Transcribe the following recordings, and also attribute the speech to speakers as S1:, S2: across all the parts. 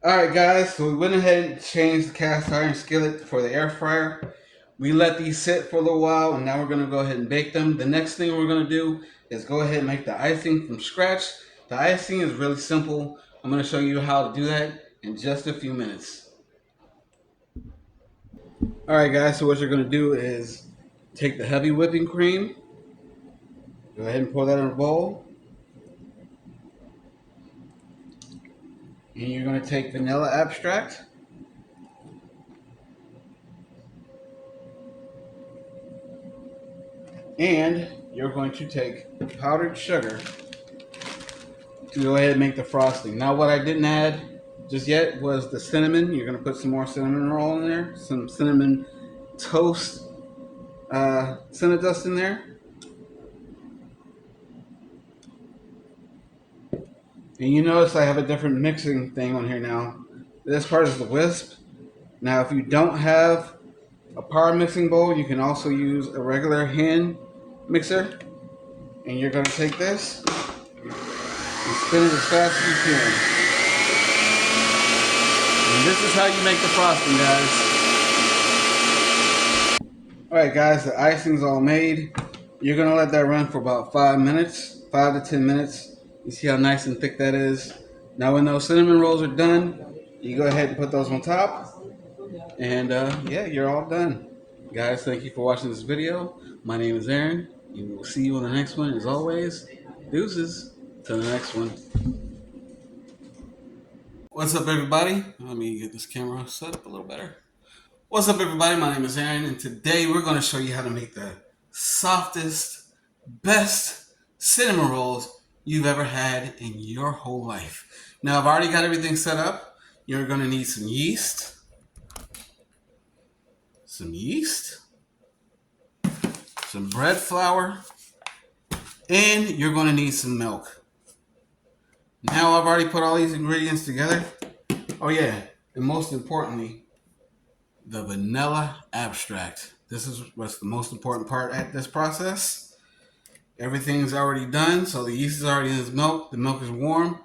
S1: Alright guys, so we went ahead and changed the cast iron skillet for the air fryer. We let these sit for a little while and now we're going to go ahead and bake them. The next thing we're going to do is go ahead and make the icing from scratch. The icing is really simple. I'm going to show you how to do that in just a few minutes. Alright guys, so what you're going to do is take the heavy whipping cream, go ahead and pour that in a bowl. And you're going to take vanilla extract. And you're going to take powdered sugar to go ahead and make the frosting. Now what I didn't add just yet was the cinnamon. You're going to put some more cinnamon roll in there, some cinnamon toast cinnamon dust in there. And you notice I have a different mixing thing on here now. This part is the wisp. Now if you don't have a power mixing bowl, you can also use a regular hand mixer. And you're going to take this and spin it as fast as you can. And this is how you make the frosting, guys. Alright guys, the icing's all made. You're going to let that run for about 5 minutes, 5 to 10 minutes. You see how nice and thick that is? Now when those cinnamon rolls are done, you go ahead and put those on top. And yeah, you're all done. Guys, thank you for watching this video. My name is Aaron, and we'll see you on the next one. As always, deuces. Till the next one. What's up, everybody? Let me get this camera set up a little better. What's up, everybody? My name is Aaron, and today we're going to show you how to make the softest, best cinnamon rolls you've ever had in your whole life. Now, I've already got everything set up. You're going to need some yeast, some bread flour, and you're going to need some milk. Now, I've already put all these ingredients together. Oh yeah, and most importantly, the vanilla extract. This is what's the most important part at this process. Everything's already done, so the yeast is already in this milk. The milk is warm.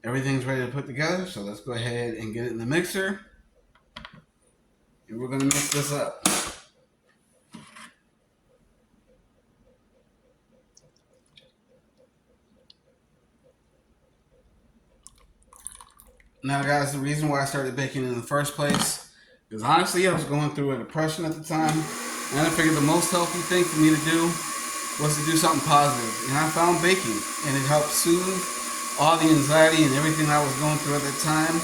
S1: Everything's ready to put together, so let's go ahead and get it in the mixer. And we're gonna mix this up. Now guys, the reason why I started baking in the first place is honestly I was going through a depression at the time, and I figured the most healthy thing for me to do was to do something positive. And I found baking, and it helped soothe all the anxiety and everything I was going through at that time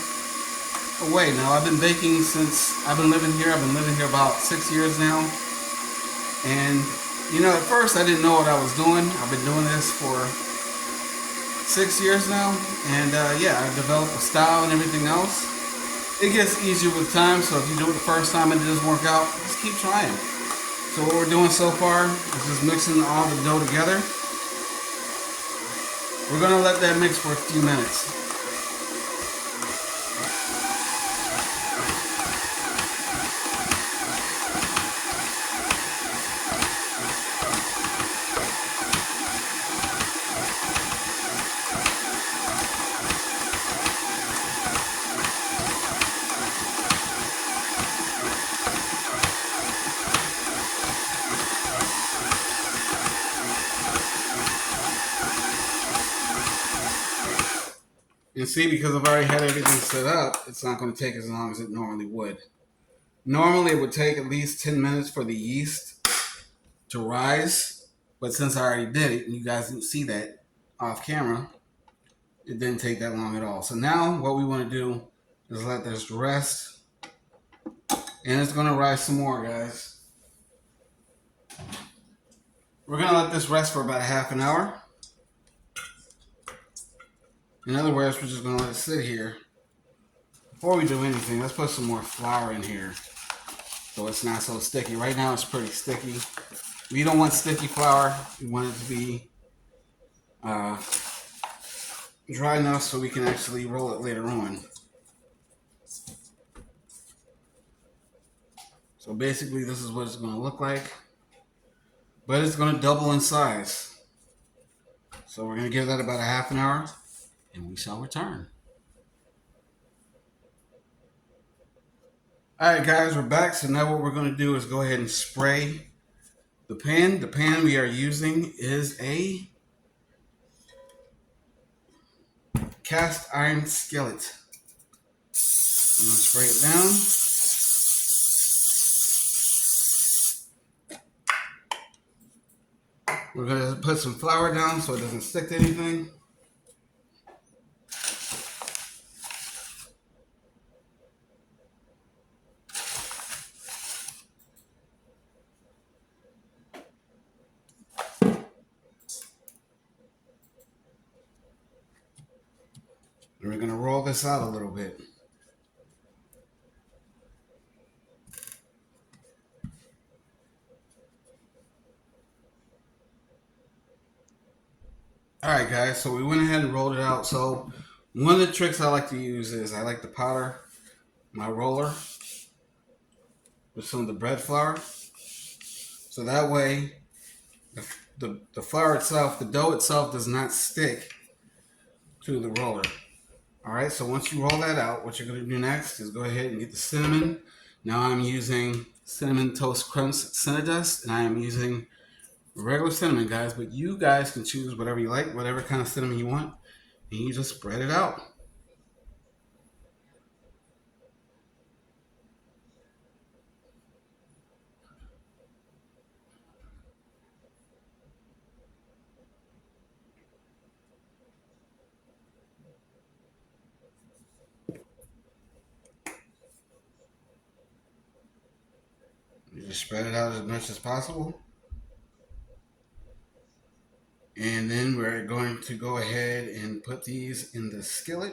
S1: away. Now I've been baking since I've been living here. I've been living here about 6 years now. And you know, at first I didn't know what I was doing. I've been doing this for 6 years now, and yeah, I've developed a style and everything else. It gets easier with time, so if you do it the first time and it doesn't work out, just keep trying. So what we're doing so far is just mixing all the dough together. We're gonna let that mix for a few minutes. And see, because I've already had everything set up, it's not going to take as long as it normally would. Normally, it would take at least 10 minutes for the yeast to rise. But since I already did it, and you guys didn't see that off camera, it didn't take that long at all. So now what we want to do is let this rest. And it's going to rise some more, guys. We're going to let this rest for about a half an hour. In other words, we're just going to let it sit here. Before we do anything, let's put some more flour in here so it's not so sticky. Right now it's pretty sticky. We don't want sticky flour. We want it to be dry enough so we can actually roll it later on. So basically this is what it's going to look like. But it's going to double in size. So we're going to give that about a half an hour and we shall return. Alright guys, we're back. So now what we're going to do is go ahead and spray the pan. The pan we are using is a cast iron skillet. I'm going to spray it down. We're going to put some flour down so it doesn't stick to anything. And we're going to roll this out a little bit. Alright guys, so we went ahead and rolled it out. So one of the tricks I like to use is I like to powder my roller with some of the bread flour. So that way the flour itself, the dough itself does not stick to the roller. Alright, so once you roll that out, what you're going to do next is go ahead and get the cinnamon. Now I'm using Cinnamon Toast Crunch Cinnadust, and I am using regular cinnamon, guys, but you guys can choose whatever you like, whatever kind of cinnamon you want, and you just spread it out. You just spread it out as much as possible. And then we're going to go ahead and put these in the skillet.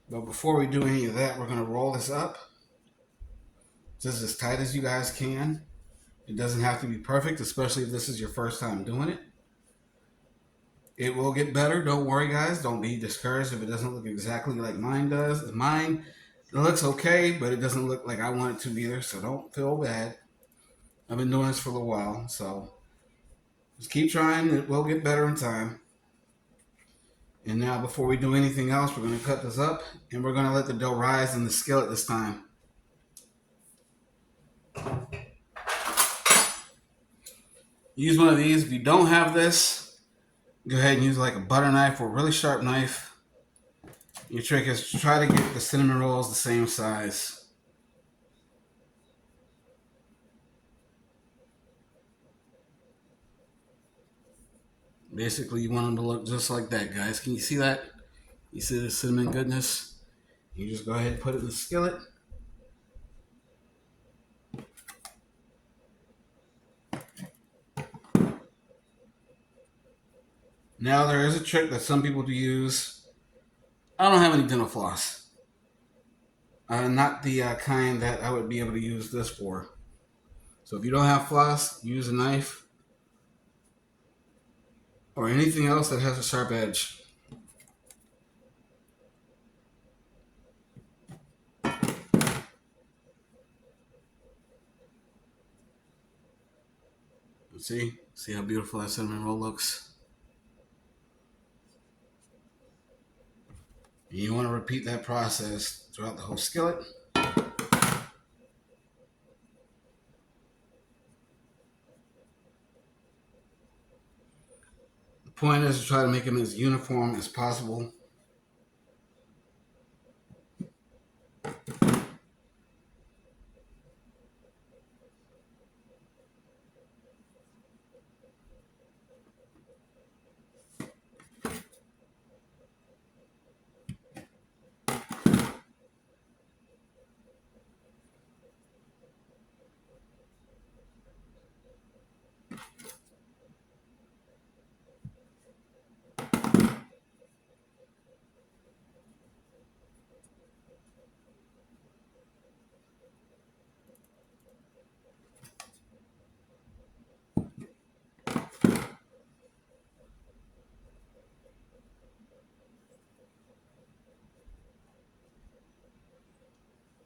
S1: But before we do any of that, we're going to roll this up just as tight as you guys can. It doesn't have to be perfect, especially if this is your first time doing it. It will get better. Don't worry, guys. Don't be discouraged if it doesn't look exactly like mine does. Mine, it looks okay, but it doesn't look like I want it to either, so don't feel bad. I've been doing this for a little while, so just keep trying. It will get better in time. And now, before we do anything else, we're going to cut this up, and we're going to let the dough rise in the skillet this time. Use one of these. If you don't have this, go ahead and use like a butter knife or a really sharp knife. Your trick is to try to get the cinnamon rolls the same size. Basically, you want them to look just like that, guys. Can you see that? You see the cinnamon goodness? You just go ahead and put it in the skillet. Now, there is a trick that some people do use. I don't have any dental floss. Not the kind that I would be able to use this for. So if you don't have floss, use a knife or anything else that has a sharp edge. See how beautiful that cinnamon roll looks? And you want to repeat that process throughout the whole skillet. The point is to try to make them as uniform as possible.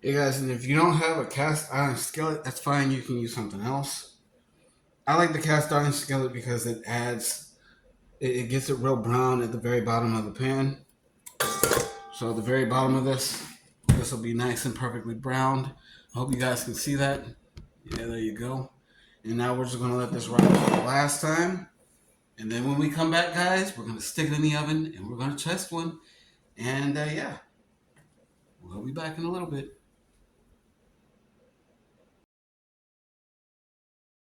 S1: Hey guys, and if you don't have a cast iron skillet, that's fine. You can use something else. I like the cast iron skillet because it adds, it gets it real brown at the very bottom of the pan. So at the very bottom of this will be nice and perfectly browned. I hope you guys can see that. Yeah, there you go. And now we're just gonna let this ride for the last time. And then when we come back, guys, we're gonna stick it in the oven and we're gonna test one. And yeah, we'll be back in a little bit.